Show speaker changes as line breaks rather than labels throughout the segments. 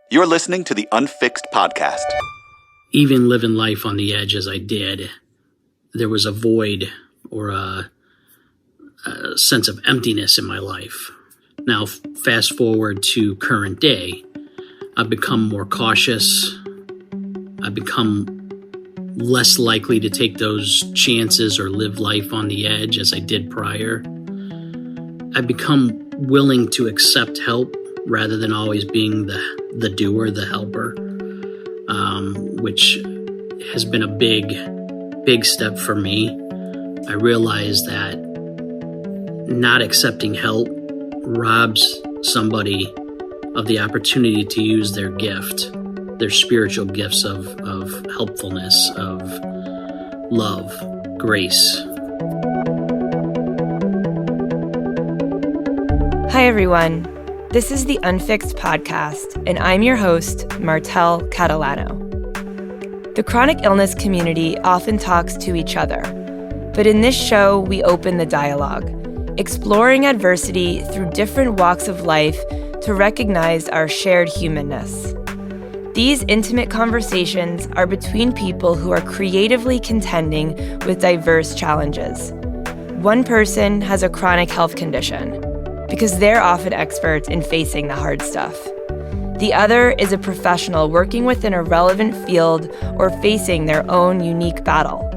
You're listening to the Unfixed podcast.
Even living life on the edge as I did, there was a void or a sense of emptiness in my life. Now, fast forward to current day, I've become more cautious. I've become less likely to take those chances or live life on the edge as I did prior. I've become willing to accept help rather than always being the doer, the helper, which has been a big step for me. I realize that not accepting help robs somebody of the opportunity to use their gift, their spiritual gifts of helpfulness, of love, grace.
Hi, everyone. This is the Unfixed podcast, and I'm your host, Martel Catalano. The chronic illness community often talks to each other, but in this show, we open the dialogue, exploring adversity through different walks of life to recognize our shared humanness. These intimate conversations are between people who are creatively contending with diverse challenges. One person has a chronic health condition, because they're often experts in facing the hard stuff. The other is a professional working within a relevant field or facing their own unique battle.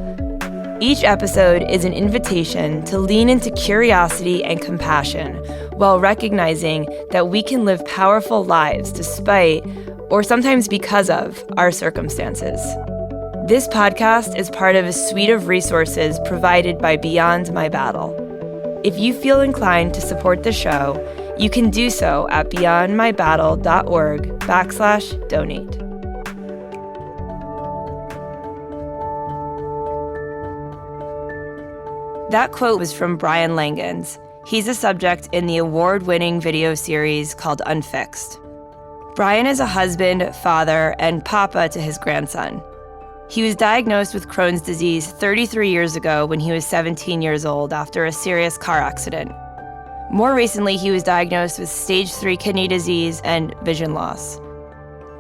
Each episode is an invitation to lean into curiosity and compassion while recognizing that we can live powerful lives despite, or sometimes because of, our circumstances. This podcast is part of a suite of resources provided by Beyond My Battle. If you feel inclined to support the show, you can do so at beyondmybattle.org/donate. That quote was from Brian Langhans. He's a subject in the award-winning video series called Unfixed. Brian is a husband, father, and papa to his grandson. He was diagnosed with Crohn's disease 33 years ago when he was 17 years old after a serious car accident. More recently, he was diagnosed with stage 3 kidney disease and vision loss.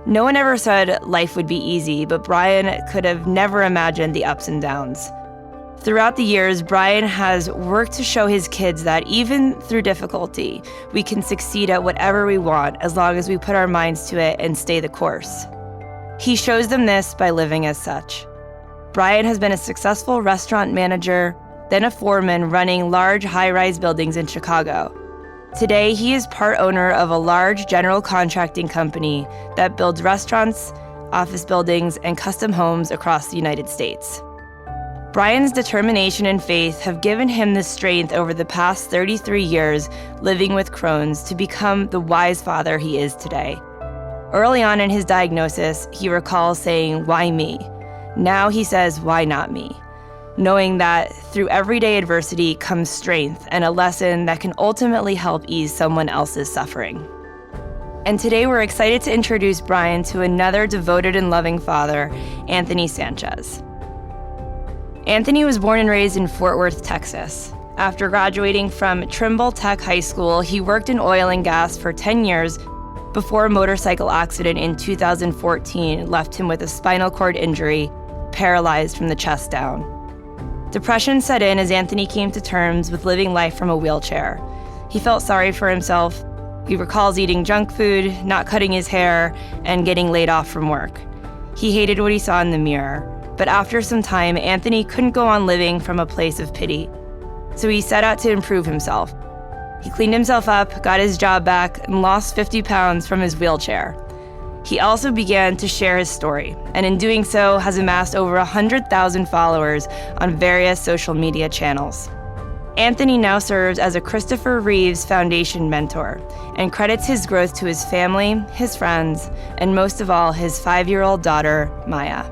No one ever said life would be easy, but Brian could have never imagined the ups and downs. Throughout the years, Brian has worked to show his kids that even through difficulty, we can succeed at whatever we want as long as we put our minds to it and stay the course. He shows them this by living as such. Brian has been a successful restaurant manager, then a foreman running large high-rise buildings in Chicago. Today, he is part owner of a large general contracting company that builds restaurants, office buildings, and custom homes across the United States. Brian's determination and faith have given him the strength over the past 33 years living with Crohn's to become the wise father he is today. Early on in his diagnosis, he recalls saying, "Why me?" Now he says, "Why not me?" Knowing that through everyday adversity comes strength and a lesson that can ultimately help ease someone else's suffering. And today we're excited to introduce Brian to another devoted and loving father, Anthony Sanchez. Anthony was born and raised in Fort Worth, Texas. After graduating from Trimble Tech High School, he worked in oil and gas for 10 years before a motorcycle accident in 2014 left him with a spinal cord injury, paralyzed from the chest down. Depression set in as Anthony came to terms with living life from a wheelchair. He felt sorry for himself. He recalls eating junk food, not cutting his hair, and getting laid off from work. He hated what he saw in the mirror. But after some time, Anthony couldn't go on living from a place of pity. So he set out to improve himself. He cleaned himself up, got his job back, and lost 50 pounds from his wheelchair. He also began to share his story, and in doing so has amassed over 100,000 followers on various social media channels. Anthony now serves as a Christopher Reeves Foundation mentor and credits his growth to his family, his friends, and most of all, his 5-year-old daughter, Maya.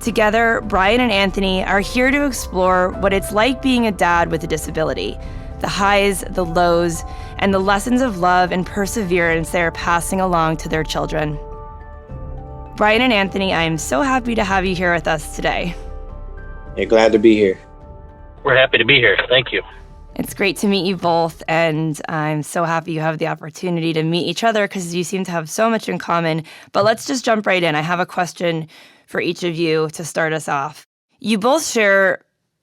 Together, Brian and Anthony are here to explore what it's like being a dad with a disability, the highs, the lows, and the lessons of love and perseverance they are passing along to their children. Brian and Anthony, I am so happy to have you here with us today.
Yeah, glad to be here.
We're happy to be here. Thank you.
It's great to meet you both, and I'm so happy you have the opportunity to meet each other because you seem to have so much in common. But let's just jump right in. I have a question for each of you to start us off. You both share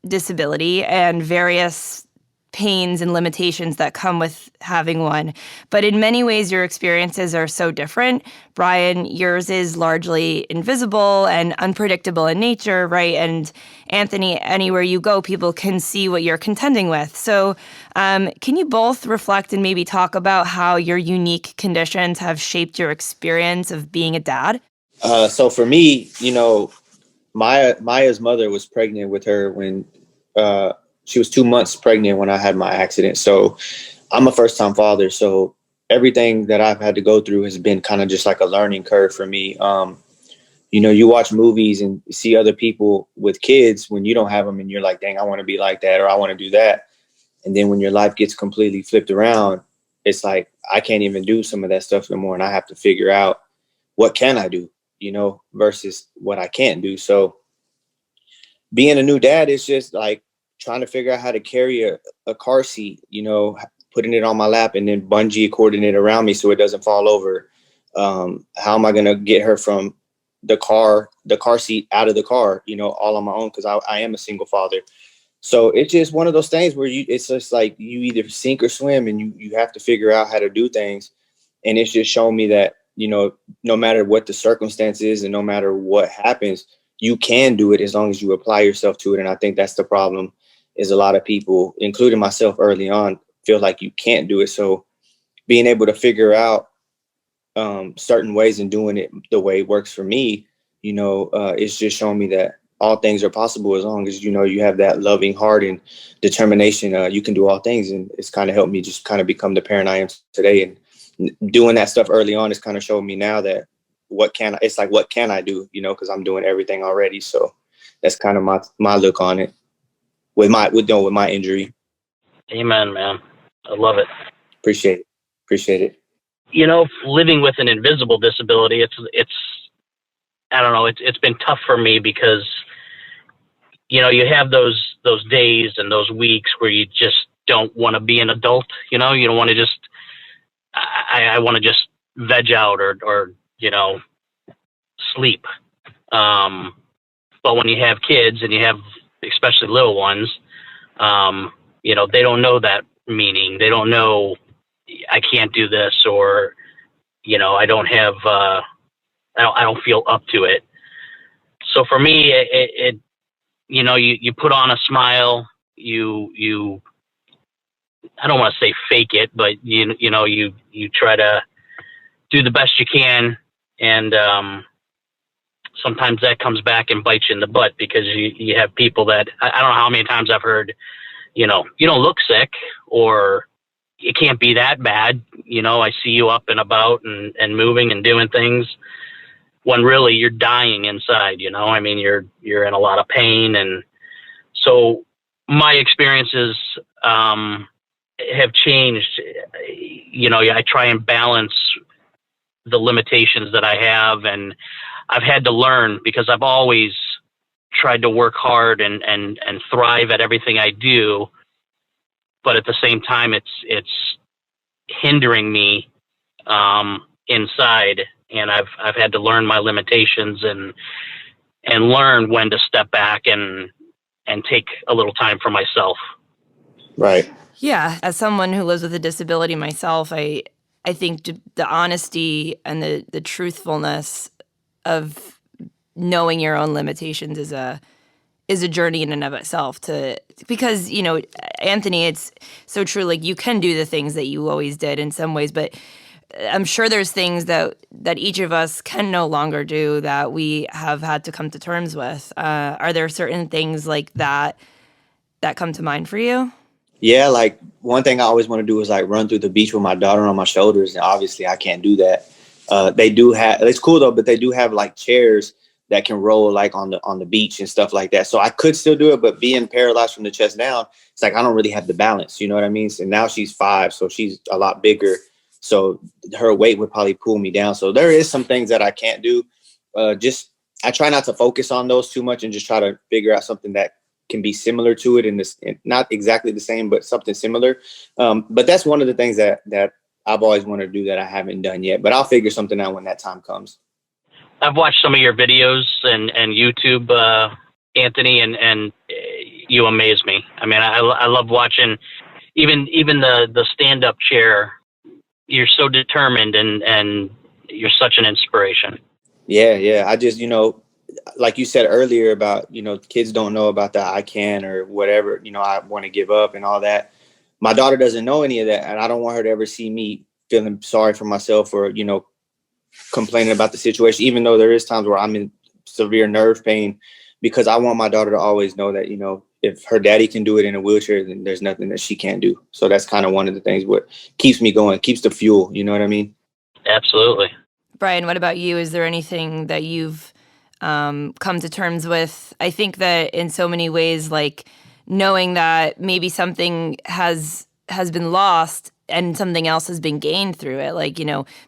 disability and various pains and limitations that come with having one. But in many ways, your experiences are so different. Brian, yours is largely invisible and unpredictable in nature, right? And Anthony, anywhere you go, people can see what you're contending with. So can you both reflect and maybe talk about how your unique conditions have shaped your experience of being a dad?
So for me, Maya's mother was pregnant with her when she was 2 months pregnant when I had my accident. So I'm a first time father. So everything that I've had to go through has been kind of just like a learning curve for me. You watch movies and see other people with kids when you don't have them and you're like, dang, I want to be like that, or I want to do that. And then when your life gets completely flipped around, it's like, I can't even do some of that stuff no more. And I have to figure out what can I do, versus what I can't do. So being a new dad is just like trying to figure out how to carry a car seat, putting it on my lap and then bungee cording it around me so it doesn't fall over. How am I going to get her from the car seat out of the car, all on my own, because I am a single father. So it's just one of those things where it's just like you either sink or swim, and you have to figure out how to do things. And it's just shown me that, no matter what the circumstance is and no matter what happens, you can do it as long as you apply yourself to it. And I think that's the problem, is a lot of people, including myself early on, feel like you can't do it. So being able to figure out certain ways and doing it the way it works for me, it's just showing me that all things are possible as long as, you have that loving heart and determination. You can do all things. And it's kind of helped me just kind of become the parent I am today. And doing that stuff early on is kind of showing me now that what can I do, because I'm doing everything already. So that's kind of my look on it with my injury.
Amen, man. I love it.
Appreciate it.
Living with an invisible disability, it's I don't know, it's been tough for me because, you have those days and those weeks where you just don't want to be an adult, you don't want to just, I want to just veg out or sleep. But when you have kids and you have especially little ones, they don't know that meaning. They don't know I can't do this, or, I don't have, I don't feel up to it. So for me, you put on a smile, you I don't want to say fake it, but you try to do the best you can. And, sometimes that comes back and bites you in the butt because you have people that I don't know how many times I've heard, you don't look sick, or it can't be that bad. I see you up and about and moving and doing things, when really you're dying inside, you're in a lot of pain. And so my experiences, have changed. I try and balance the limitations that I have, and I've had to learn, because I've always tried to work hard and thrive at everything I do. But at the same time, it's hindering me inside, and I've had to learn my limitations and learn when to step back and take a little time for myself.
Right.
Yeah, as someone who lives with a disability myself, I think the honesty and the truthfulness of knowing your own limitations is a journey in and of itself, because Anthony, it's so true. Like, you can do the things that you always did in some ways, but I'm sure there's things that each of us can no longer do that we have had to come to terms with. Are there certain things like that come to mind for you?
Yeah, like one thing I always want to do is like run through the beach with my daughter on my shoulders, and obviously I can't do that. They do have, it's cool though, but they do have like chairs that can roll like on the beach and stuff like that. So I could still do it, but being paralyzed from the chest down, it's like I don't really have the balance, you know what I mean? And now she's 5, so she's a lot bigger. So her weight would probably pull me down. So there is some things that I can't do. I try not to focus on those too much and just try to figure out something that can be similar to it in this, not exactly the same, but something similar. But that's one of the things that I've always wanted to do that I haven't done yet, but I'll figure something out when that time comes.
I've watched some of your videos and YouTube, Anthony, and you amaze me. I mean, I love watching even the stand-up chair. You're so determined, and you're such an inspiration.
Yeah. I just, like you said earlier about, kids don't know about the I can or whatever, I want to give up and all that. My daughter doesn't know any of that. And I don't want her to ever see me feeling sorry for myself or, complaining about the situation, even though there is times where I'm in severe nerve pain, because I want my daughter to always know that, if her daddy can do it in a wheelchair, then there's nothing that she can't do. So that's kind of one of the things what keeps me going, keeps the fuel. You know what I mean?
Absolutely.
Brian, what about you? Is there anything that you've come to terms with? I think that in so many ways, like knowing that maybe something has been lost and something else has been gained through it. Like,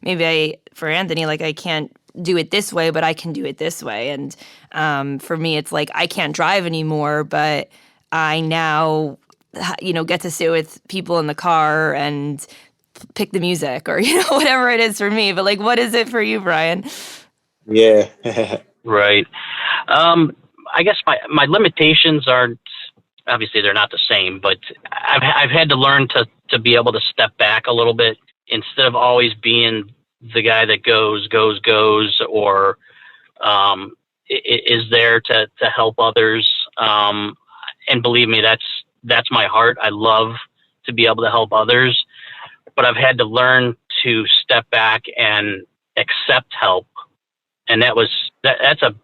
maybe for Anthony, like I can't do it this way, but I can do it this way. And for me, it's like I can't drive anymore, but I now, get to sit with people in the car and pick the music or, whatever it is for me. But like, what is it for you, Brian?
Yeah.
Right. I guess my limitations aren't, obviously they're not the same, but I've had to learn to be able to step back a little bit instead of always being the guy that goes, or is there to help others. And believe me, that's my heart. I love to be able to help others, but I've had to learn to step back and accept help. And that's a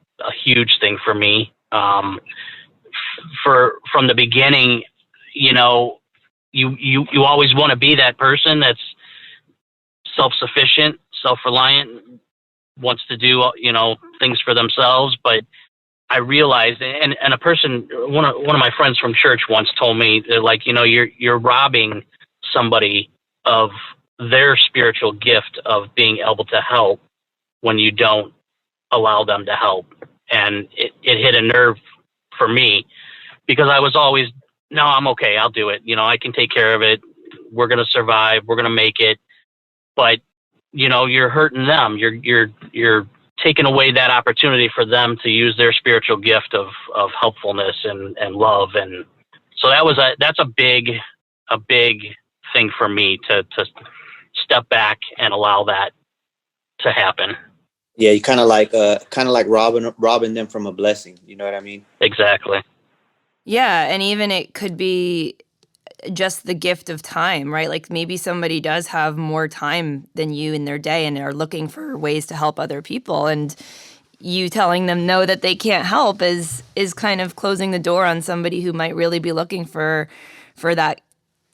huge thing for me. From the beginning, you always want to be that person that's self-sufficient, self-reliant, wants to do, things for themselves. But I realized, and a person, one of my friends from church once told me, they're like, you're robbing somebody of their spiritual gift of being able to help when you don't allow them to help. And it hit a nerve for me because I was always, no, I'm okay. I'll do it. I can take care of it. We're going to survive. We're going to make it. But, you're hurting them. You're taking away that opportunity for them to use their spiritual gift of helpfulness and love. And so that's a big thing for me to step back and allow that to happen.
Yeah, you kind of like robbing them from a blessing. You know what I mean?
Exactly.
Yeah, and even it could be just the gift of time, right? Like maybe somebody does have more time than you in their day and are looking for ways to help other people, and you telling them no, that they can't help is kind of closing the door on somebody who might really be looking for that,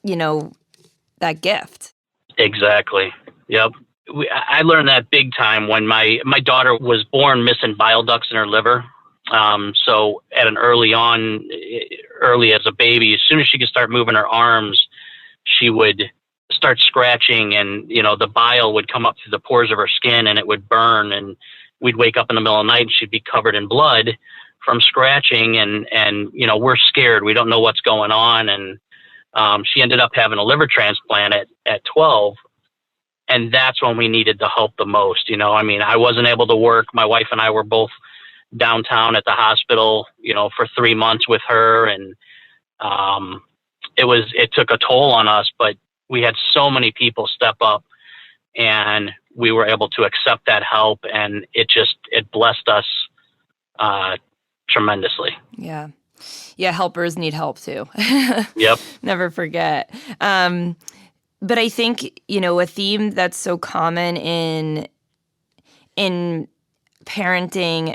that gift.
Exactly. Yep. I learned that big time when my daughter was born missing bile ducts in her liver. So at an early as a baby, as soon as she could start moving her arms, she would start scratching, and, the bile would come up through the pores of her skin and it would burn, and we'd wake up in the middle of the night and she'd be covered in blood from scratching. And, we're scared. We don't know what's going on. And, she ended up having a liver transplant at 12. And that's when we needed the help the most. I wasn't able to work. My wife and I were both downtown at the hospital, for 3 months with her. And it took a toll on us, but we had so many people step up and we were able to accept that help. And it blessed us tremendously.
Yeah. Yeah. Helpers need help too.
Yep.
Never forget. But I think, a theme that's so common in parenting,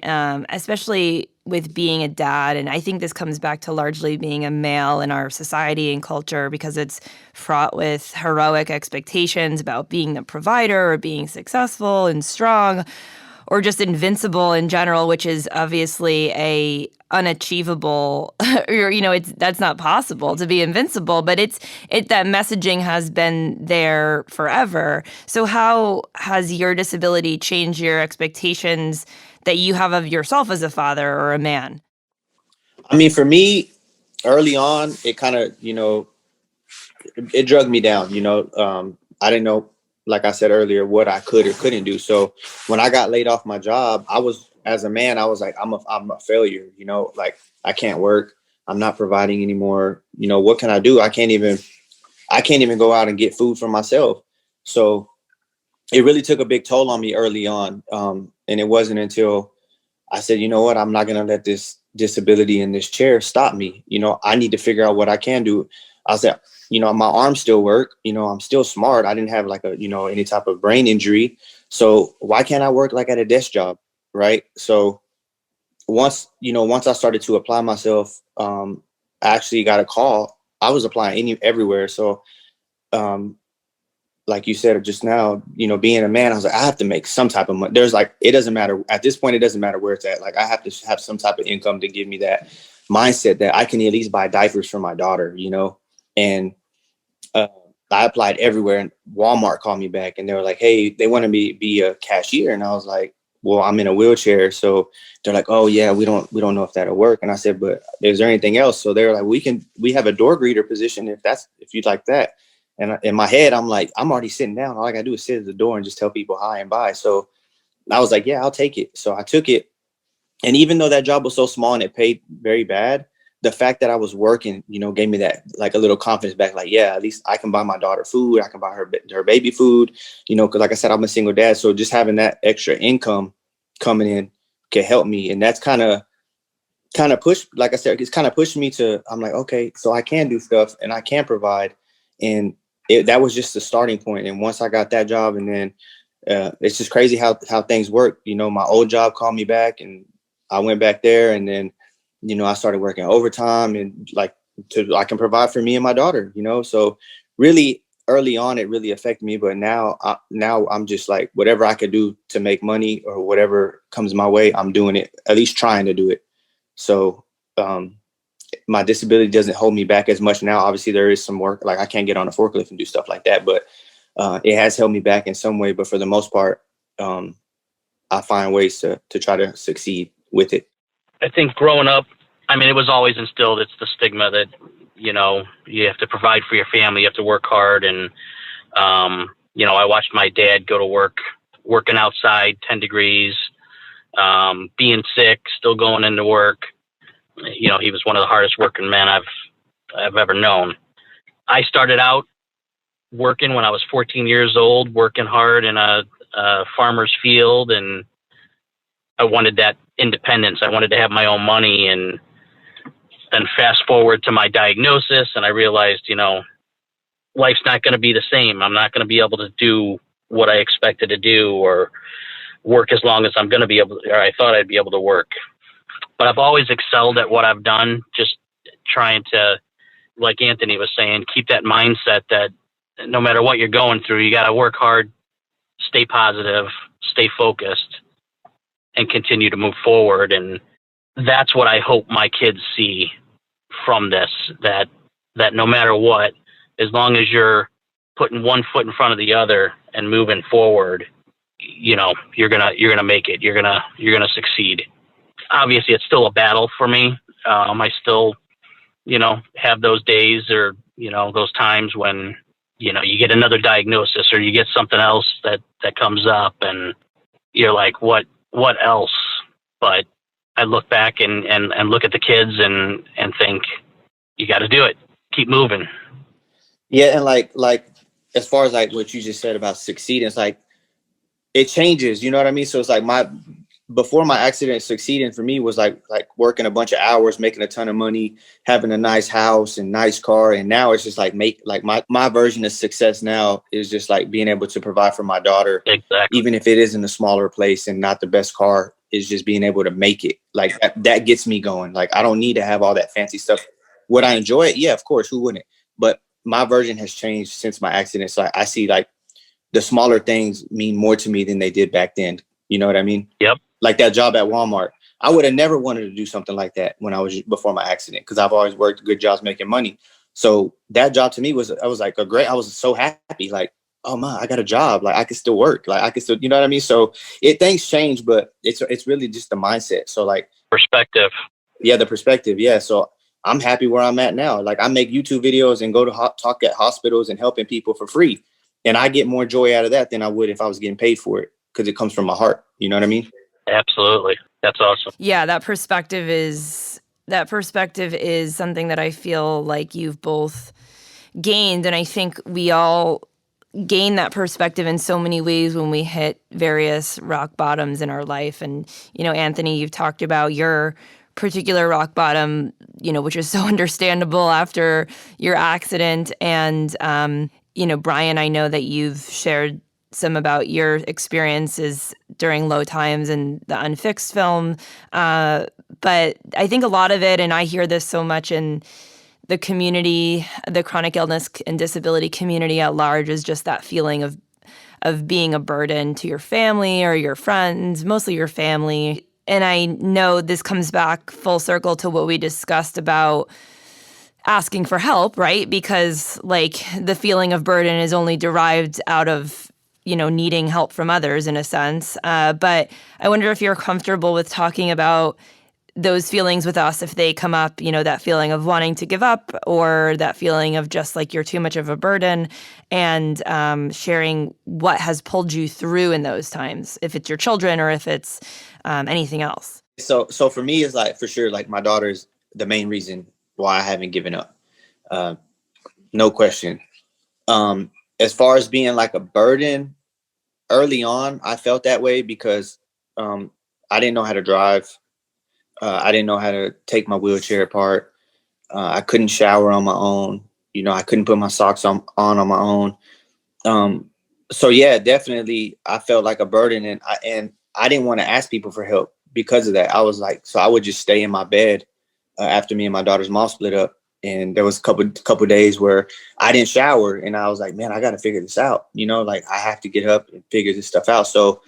especially with being a dad, and I think this comes back to largely being a male in our society and culture because it's fraught with heroic expectations about being the provider or being successful and strong or just invincible in general, which is obviously a unachievable, that's not possible to be invincible, but that messaging has been there forever. So how has your disability changed your expectations that you have of yourself as a father or a man?
I mean, for me, early on, it kind of, it drug me down, I didn't know, like I said earlier, what I could or couldn't do. So when I got laid off my job, as a man, I was like, I'm a failure, like I can't work. I'm not providing anymore. What can I do? I can't even go out and get food for myself. So it really took a big toll on me early on. And it wasn't until I said, you know what, I'm not going to let this disability in this chair stop me. I need to figure out what I can do. I said, my arms still work. I'm still smart. I didn't have like any type of brain injury. So why can't I work like at a desk job? Right. So once I started to apply myself, I actually got a call. I was applying everywhere. So, like you said just now, being a man, I was like, I have to make some type of money. There's like, it doesn't matter at this point. It doesn't matter where it's at. Like I have to have some type of income to give me that mindset that I can at least buy diapers for my daughter, and I applied everywhere, and Walmart called me back and they were like, hey, they want me to be a cashier. And I was like, well, I'm in a wheelchair. So they're like, oh yeah, we don't know if that'll work. And I said, but is there anything else? So they're like, we have a door greeter position if you'd like that. And in my head, I'm like, I'm already sitting down. All I gotta do is sit at the door and just tell people hi and bye. So I was like, yeah, I'll take it. So I took it. And even though that job was so small and it paid very bad, the fact that I was working, gave me that like a little confidence back. Like, yeah, at least I can buy my daughter food. I can buy her baby food, because like I said, I'm a single dad. So just having that extra income coming in can help me. And that's kind of pushed, like I said, it's kind of pushed me to, I'm like, okay, so I can do stuff and I can provide. And that was just the starting point. And once I got that job, and then it's just crazy how things work. My old job called me back and I went back there, and then, I started working overtime and I can provide for me and my daughter, so really early on, it really affected me. But now I'm just like, whatever I could do to make money or whatever comes my way, I'm doing it, at least trying to do it. So, my disability doesn't hold me back as much now. Obviously there is some work, like I can't get on a forklift and do stuff like that, but it has held me back in some way. But for the most part, I find ways to try to succeed with it.
I think growing up, it was always instilled. It's the stigma that, you have to provide for your family, you have to work hard. And, I watched my dad go to work, working outside 10 degrees, being sick, still going into work. He was one of the hardest working men I've ever known. I started out working when I was 14 years old, working hard in a farmer's field, and I wanted that independence. I wanted to have my own money. And then fast forward to my diagnosis, and I realized, life's not going to be the same. I'm not going to be able to do what I expected to do or work as long as I'm going to be able to, or I thought I'd be able to work. But I've always excelled at what I've done, just trying to, like Anthony was saying, keep that mindset that no matter what you're going through, you got to work hard, stay positive, stay focused, and continue to move forward. And that's what I hope my kids see from this, that no matter what, as long as you're putting one foot in front of the other and moving forward, you're gonna make it. You're gonna succeed. Obviously, it's still a battle for me. I still, have those days or, those times when, you get another diagnosis or you get something else that comes up and you're like, what else? But I look back and look at the kids and think, you got to do it. Keep moving.
Yeah. And like, as far as like what you just said about succeeding, it's like, it changes, you know what I mean? So it's like before my accident, succeeding for me was like working a bunch of hours, making a ton of money, having a nice house and nice car. And now it's just like my version of success now is just like being able to provide for my daughter.
Exactly.
Even if it is in a smaller place and not the best car, is just being able to make it. Like that gets me going. Like I don't need to have all that fancy stuff. Would I enjoy it? Yeah, of course. Who wouldn't? But my version has changed since my accident. So I see like the smaller things mean more to me than they did back then. You know what I mean?
Yep.
Like that job at Walmart. I would have never wanted to do something like that when I was before my accident, because I've always worked good jobs making money. So that job to me was like I was so happy. Like, oh man, I got a job. Like I could still work. Like I could still, you know what I mean? So things change, but it's really just the mindset. So like
perspective.
Yeah, the perspective. Yeah. So I'm happy where I'm at now. Like I make YouTube videos and go to talk at hospitals and helping people for free. And I get more joy out of that than I would if I was getting paid for it, because it comes from my heart. You know what I mean?
Absolutely. That's awesome.
Yeah, that perspective is something that I feel like you've both gained, and I think we all gain that perspective in so many ways when we hit various rock bottoms in our life. And Anthony, you've talked about your particular rock bottom, which is so understandable after your accident. And Brian, I know that you've shared some about your experiences during low times in the Unfixed film. But I think a lot of it, and I hear this so much in the community, the chronic illness and disability community at large, is just that feeling of being a burden to your family or your friends, mostly your family. And I know this comes back full circle to what we discussed about asking for help, right? Because like the feeling of burden is only derived out of needing help from others in a sense. But I wonder if you're comfortable with talking about those feelings with us if they come up, that feeling of wanting to give up or that feeling of just like you're too much of a burden, and sharing what has pulled you through in those times, if it's your children or if it's anything else.
So for me, it's like, for sure, like my daughter's the main reason why I haven't given up. No question. As far as being like a burden, early on, I felt that way because I didn't know how to drive. I didn't know how to take my wheelchair apart. I couldn't shower on my own. I couldn't put my socks on my own. So yeah, definitely, I felt like a burden, and I didn't want to ask people for help because of that. I was like, so I would just stay in my bed after me and my daughter's mom split up. And there was a couple days where I didn't shower, and I was like, man, I got to figure this out. Like I have to get up and figure this stuff out. So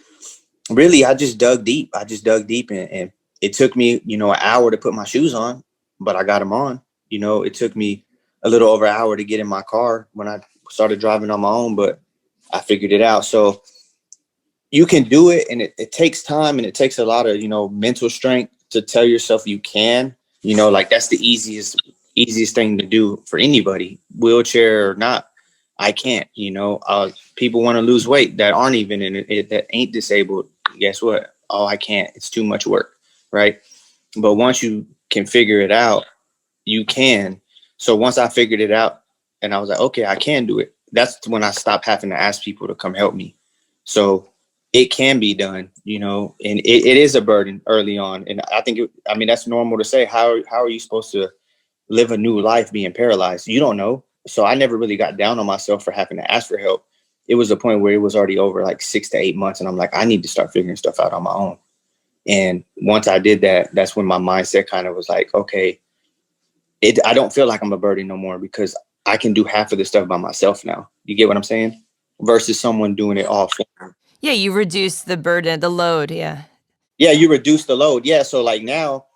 really, I just dug deep. And it took me, an hour to put my shoes on, but I got them on. It took me a little over an hour to get in my car when I started driving on my own, but I figured it out. So you can do it, and it takes time, and it takes a lot of, mental strength to tell yourself you can. Like that's the easiest thing to do for anybody, wheelchair or not. I can't. People want to lose weight that aren't even in it, that ain't disabled. Guess what? Oh, I can't. It's too much work. Right. But once you can figure it out, you can. So once I figured it out and I was like, okay, I can do it. That's when I stopped having to ask people to come help me. So it can be done, and it is a burden early on. And I think, that's normal to say. How are you supposed to live a new life being paralyzed? You don't know. So I never really got down on myself for having to ask for help. It was a point where it was already over like 6 to 8 months. And I'm like, I need to start figuring stuff out on my own. And once I did that, that's when my mindset kind of was like, okay, I don't feel like I'm a burden no more, because I can do half of this stuff by myself now. You get what I'm saying? Versus someone doing it all for me.
Yeah, you reduce the burden, the load. Yeah.
Yeah, you reduce the load. Yeah. So like now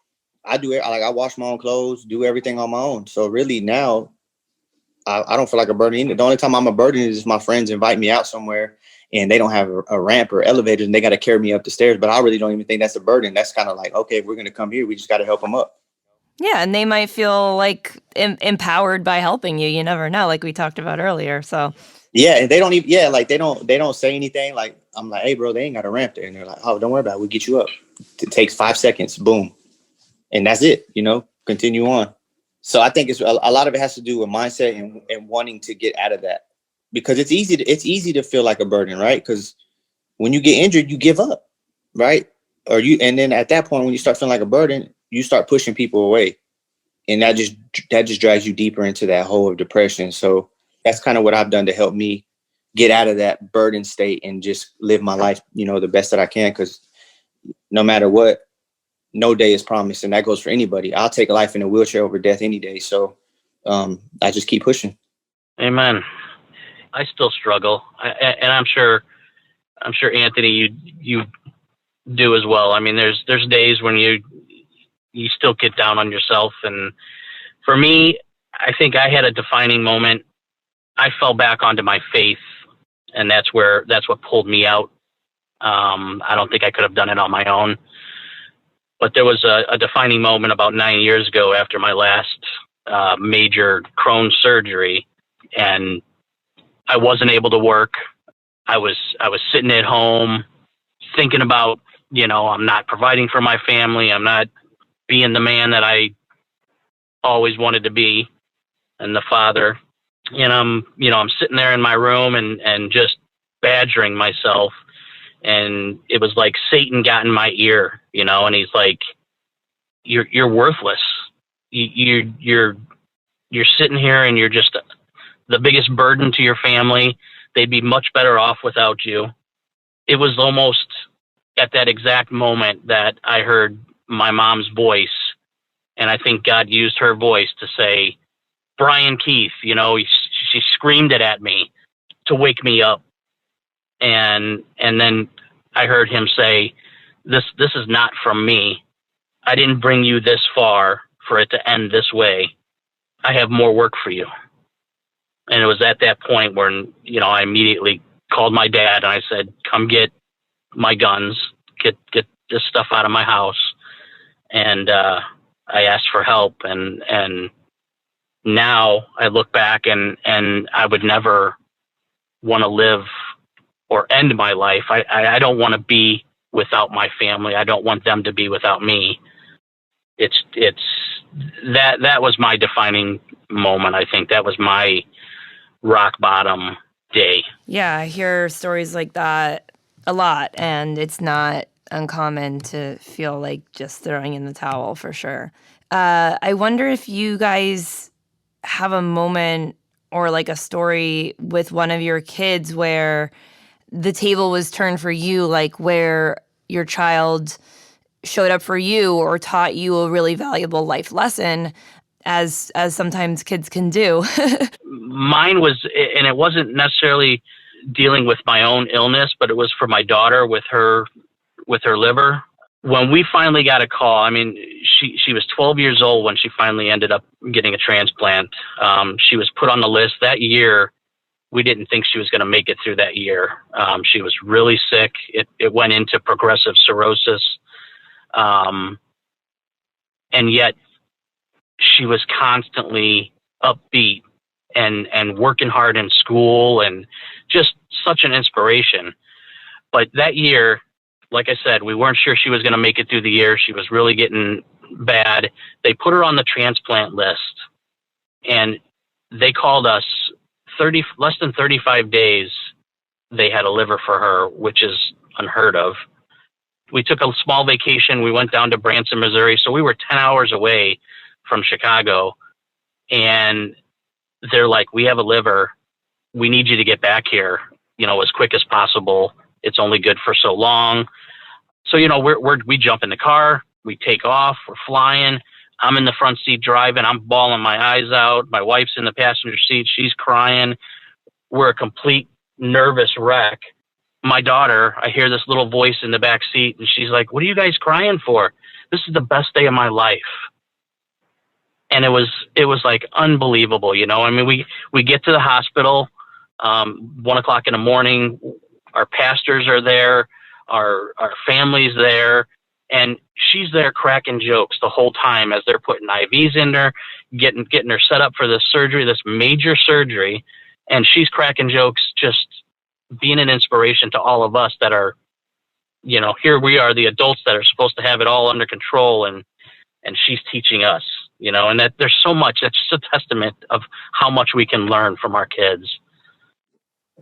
I do it. I wash my own clothes, do everything on my own. So really now I don't feel like a burden either. The only time I'm a burden is if my friends invite me out somewhere and they don't have a ramp or elevators and they got to carry me up the stairs. But I really don't even think that's a burden. That's kind of like, okay, if we're going to come here, we just got to help them up.
Yeah, and they might feel like empowered by helping you. You never know, like we talked about earlier. So
yeah, and they don't even, yeah, like they don't say anything. Like I'm like, hey, bro, they ain't got a ramp there, and they're like, oh, don't worry about it, we'll get you up. It takes 5 seconds, boom, and that's it. Continue on. So I think it's a lot of it has to do with mindset and wanting to get out of that, because it's easy to feel like a burden, right? Because when you get injured, you give up, right? And then at that point, when you start feeling like a burden, you start pushing people away, and that just drags you deeper into that hole of depression. So that's kind of what I've done to help me get out of that burden state and just live my life, the best that I can. Because no matter what, no day is promised, and that goes for anybody. I'll take life in a wheelchair over death any day. So I just keep pushing.
Amen. I still struggle, and I'm sure Anthony, you do as well. I mean, there's days when you still get down on yourself, and for me, I think I had a defining moment. I fell back onto my faith, and that's what pulled me out. I don't think I could have done it on my own. But there was a defining moment about 9 years ago after my last major Crohn surgery, and I wasn't able to work. I was sitting at home thinking about, I'm not providing for my family. I'm not being the man that I always wanted to be and the father. And I'm sitting there in my room and just badgering myself. And it was like Satan got in my ear, and he's like, you're worthless. You're sitting here and you're just the biggest burden to your family. They'd be much better off without you. It was almost at that exact moment that I heard my mom's voice. And I think God used her voice to say, Brian Keith, she screamed it at me to wake me up. And then I heard him say, this is not from me. I didn't bring you this far for it to end this way. I have more work for you. And it was at that point when, I immediately called my dad and I said, come get my guns, get this stuff out of my house. And I asked for help. And now I look back and I would never want to live or end my life. I don't want to be without my family. I don't want them to be without me. It's that was my defining moment. I think that was my rock bottom day.
Yeah, I hear stories like that a lot, and it's not uncommon to feel like just throwing in the towel for sure. I wonder if you guys have a moment or like a story with one of your kids where the table was turned for you, like where your child showed up for you or taught you a really valuable life lesson, as sometimes kids can do.
Mine was, and it wasn't necessarily dealing with my own illness, but it was for my daughter with her liver. When we finally got a call, I mean, she was 12 years old when she finally ended up getting a transplant. She was put on the list that year. We didn't think she was going to make it through that year. She was really sick. It went into progressive cirrhosis. And yet she was constantly upbeat and working hard in school and just such an inspiration. But that year, like I said, we weren't sure she was going to make it through the year. She was really getting bad. They put her on the transplant list, and they called us less than 35 days. They had a liver for her, which is unheard of. We took a small vacation. We went down to Branson, Missouri. So we were 10 hours away from Chicago, and they're like, we have a liver. We need you to get back here, as quick as possible. It's only good for so long. So, we jump in the car, we take off, we're flying. I'm in the front seat driving. I'm bawling my eyes out. My wife's in the passenger seat. She's crying. We're a complete nervous wreck. My daughter, I hear this little voice in the back seat, and she's like, what are you guys crying for? This is the best day of my life. And it was like unbelievable. I mean, we get to the hospital, 1:00 in the morning. Our pastors are there, our family's there, and she's there cracking jokes the whole time as they're putting IVs in her, getting her set up for this surgery, this major surgery. And she's cracking jokes, just being an inspiration to all of us that are, here we are, the adults that are supposed to have it all under control. And she's teaching us, and that there's so much. That's just a testament of how much we can learn from our kids.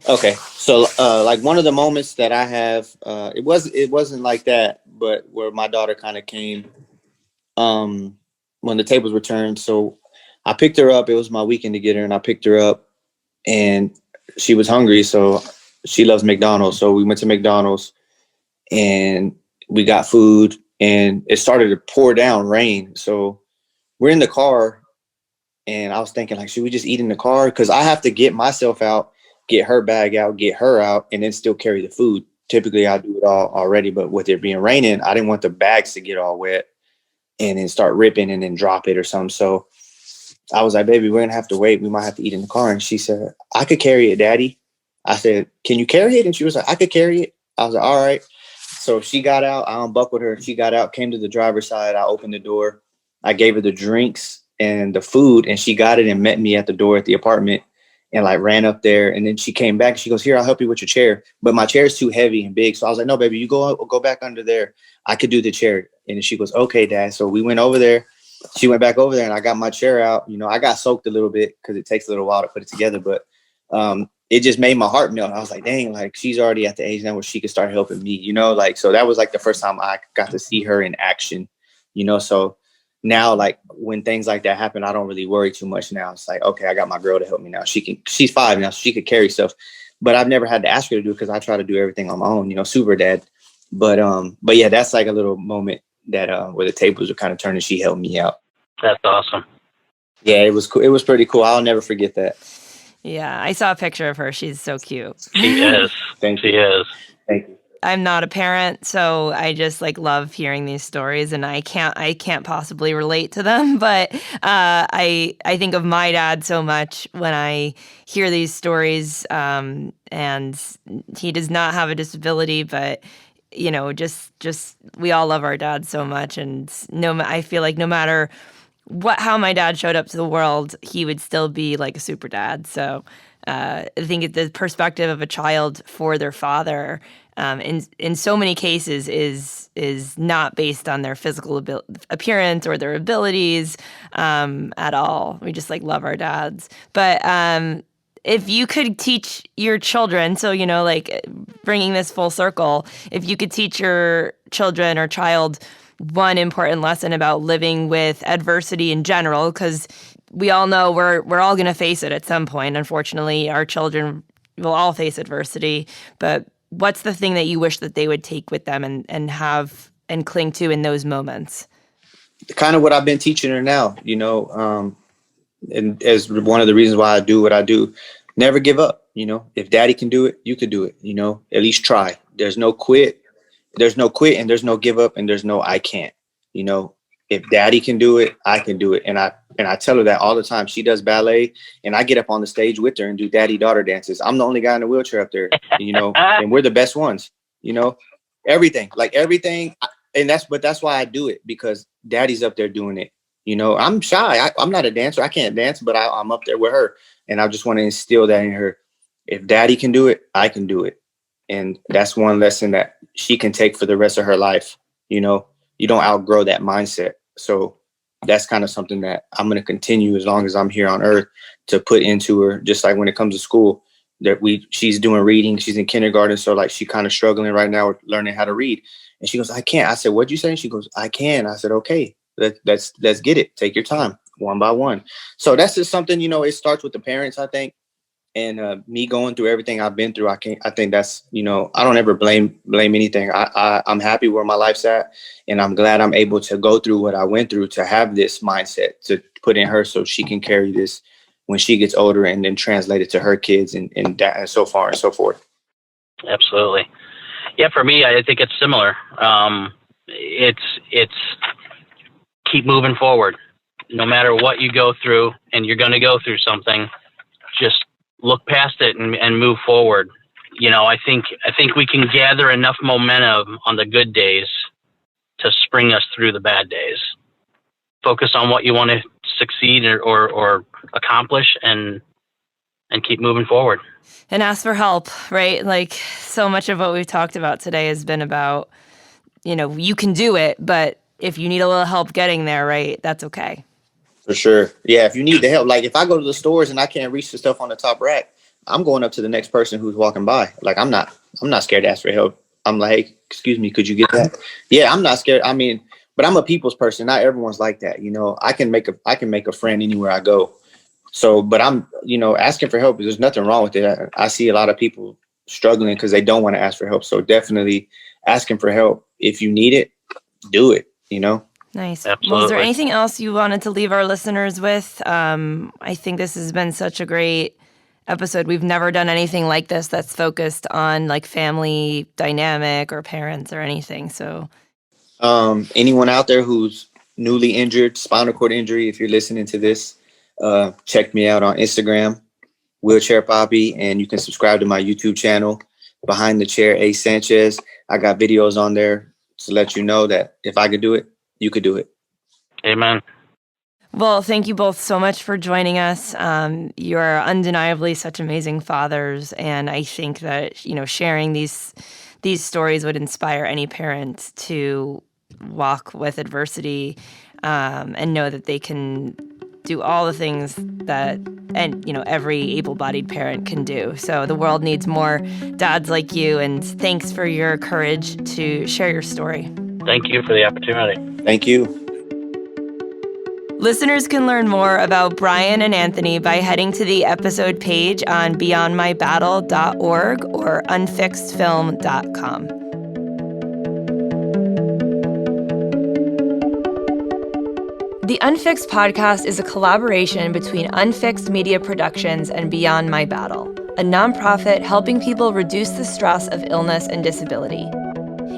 Okay. So, like one of the moments that I have, it wasn't like that, but where my daughter kind of came, when the tables were turned. So I picked her up. It was my weekend to get her, and I picked her up, and she was hungry. So she loves McDonald's. So we went to McDonald's and we got food, and it started to pour down rain. So we're in the car, and I was thinking, like, should we just eat in the car? Because I have to get myself out, get her bag out, get her out, and then still carry the food. Typically, I do it all already, but with it being raining, I didn't want the bags to get all wet and then start ripping and then drop it or something. So I was like, baby, we're going to have to wait. We might have to eat in the car. And she said, I could carry it, Daddy. I said, can you carry it? And she was like, I could carry it. I was like, all right. So she got out. I unbuckled her. She got out, came to the driver's side. I opened the door. I gave her the drinks and the food, and she got it and met me at the door at the apartment and like ran up there. And then she came back. She goes, "Here, I'll help you with your chair." But my chair is too heavy and big. So I was like, "No, baby, you go back under there. I could do the chair." And she goes, "Okay, Dad." So we went over there. She went back over there and I got my chair out. You know, I got soaked a little bit because it takes a little while to put it together, but it just made my heart melt. I was like, dang, like she's already at the age now where she could start helping me, you know, like, so that was like the first time I got to see her in action, you know? So now, like when things like that happen, I don't really worry too much now. It's like, okay, I got my girl to help me now. She's 5 now, so she could carry stuff, but I've never had to ask her to do it because I try to do everything on my own, you know, super dad. But yeah, that's like a little moment that where the tables were kind of turning. She helped me out.
That's awesome.
Yeah, it was cool. It was pretty cool. I'll never forget that.
Yeah, I saw a picture of her. She's so cute.
She is.
Thank you.
She is.
Thank you.
I'm not a parent, so I just like love hearing these stories, and I can't possibly relate to them. But I think of my dad so much when I hear these stories, and he does not have a disability, but you know, just we all love our dad so much, and I feel like no matter how my dad showed up to the world, he would still be like a super dad. So I think the perspective of a child for their father, in so many cases, is not based on their physical appearance or their abilities at all. We just like love our dads. But if you could teach your children, so, you know, like bringing this full circle, if you could teach your children or child one important lesson about living with adversity in general, because we all know we're all going to face it at some point. Unfortunately, our children will all face adversity. But what's the thing that you wish that they would take with them and have and cling to in those moments?
Kind of what I've been teaching her now, you know, and as one of the reasons why I do what I do, never give up. You know, if daddy can do it, you could do it, you know, at least try. There's no quit. There's no quit and there's no give up and there's no I can't. You know, if daddy can do it, I can do it. And I tell her that all the time. She does ballet and I get up on the stage with her and do daddy-daughter dances. I'm the only guy in the wheelchair up there, you know, and we're the best ones, you know, everything. And that's why I do it, because daddy's up there doing it. You know, I'm shy. I'm not a dancer. I can't dance, but I'm up there with her. And I just want to instill that in her. If daddy can do it, I can do it. And that's one lesson that she can take for the rest of her life. You know, you don't outgrow that mindset. So that's kind of something that I'm going to continue as long as I'm here on earth to put into her. Just like when it comes to school, she's doing reading. She's in kindergarten. So like she kind of struggling right now with learning how to read. And she goes, I can't. I said, what'd you say? She goes, I can. I said, okay, let's get it. Take your time, one by one. So that's just something, you know, it starts with the parents, I think. And me going through everything I've been through, I think that's, you know, I don't ever blame anything. I'm happy where my life's at. And I'm glad I'm able to go through what I went through to have this mindset to put in her so she can carry this when she gets older and then translate it to her kids and so far and so forth.
Absolutely. Yeah, for me, I think it's similar. It's keep moving forward. No matter what you go through, and you're going to go through something, just look past it and move forward. You know, I think we can gather enough momentum on the good days to spring us through the bad days. Focus on what you want to succeed or accomplish and keep moving forward.
And ask for help, right? Like so much of what we've talked about today has been about, you know, you can do it, but if you need a little help getting there, right, that's okay.
For sure. Yeah, if you need the help, like if I go to the stores and I can't reach the stuff on the top rack, I'm going up to the next person who's walking by. Like I'm not scared to ask for help. I'm like, hey, excuse me, could you get that? Yeah, I'm not scared. I mean, but I'm a people's person. Not everyone's like that. You know, I can make a friend anywhere I go. So, but I'm, you know, asking for help. There's nothing wrong with it. I see a lot of people struggling because they don't want to ask for help. So definitely asking for help. If you need it, do it, you know?
Nice.
Absolutely.
Well, is there anything else you wanted to leave our listeners with? I think this has been such a great episode. We've never done anything like this that's focused on like family dynamic or parents or anything. So
anyone out there who's newly injured, spinal cord injury, if you're listening to this, check me out on Instagram, Wheelchair Poppy, and you can subscribe to my YouTube channel, Behind the Chair A Sanchez. I got videos on there to let you know that if I could do it, you could do it.
Amen.
Well, thank you both so much for joining us. You are undeniably such amazing fathers, and I think that, sharing these stories would inspire any parent to walk with adversity and know that they can do all the things that every able-bodied parent can do. So the world needs more dads like you, and thanks for your courage to share your story.
Thank you for the opportunity.
Thank you.
Listeners can learn more about Brian and Anthony by heading to the episode page on beyondmybattle.org or unfixedfilm.com. The Unfixed podcast is a collaboration between Unfixed Media Productions and Beyond My Battle, a nonprofit helping people reduce the stress of illness and disability.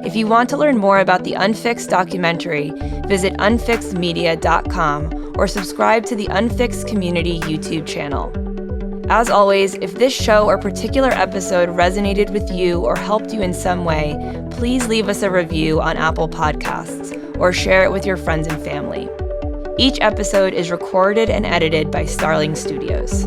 If you want to learn more about the Unfixed documentary, visit unfixedmedia.com or subscribe to the Unfixed Community YouTube channel. As always, if this show or particular episode resonated with you or helped you in some way, please leave us a review on Apple Podcasts or share it with your friends and family. Each episode is recorded and edited by Starling Studios.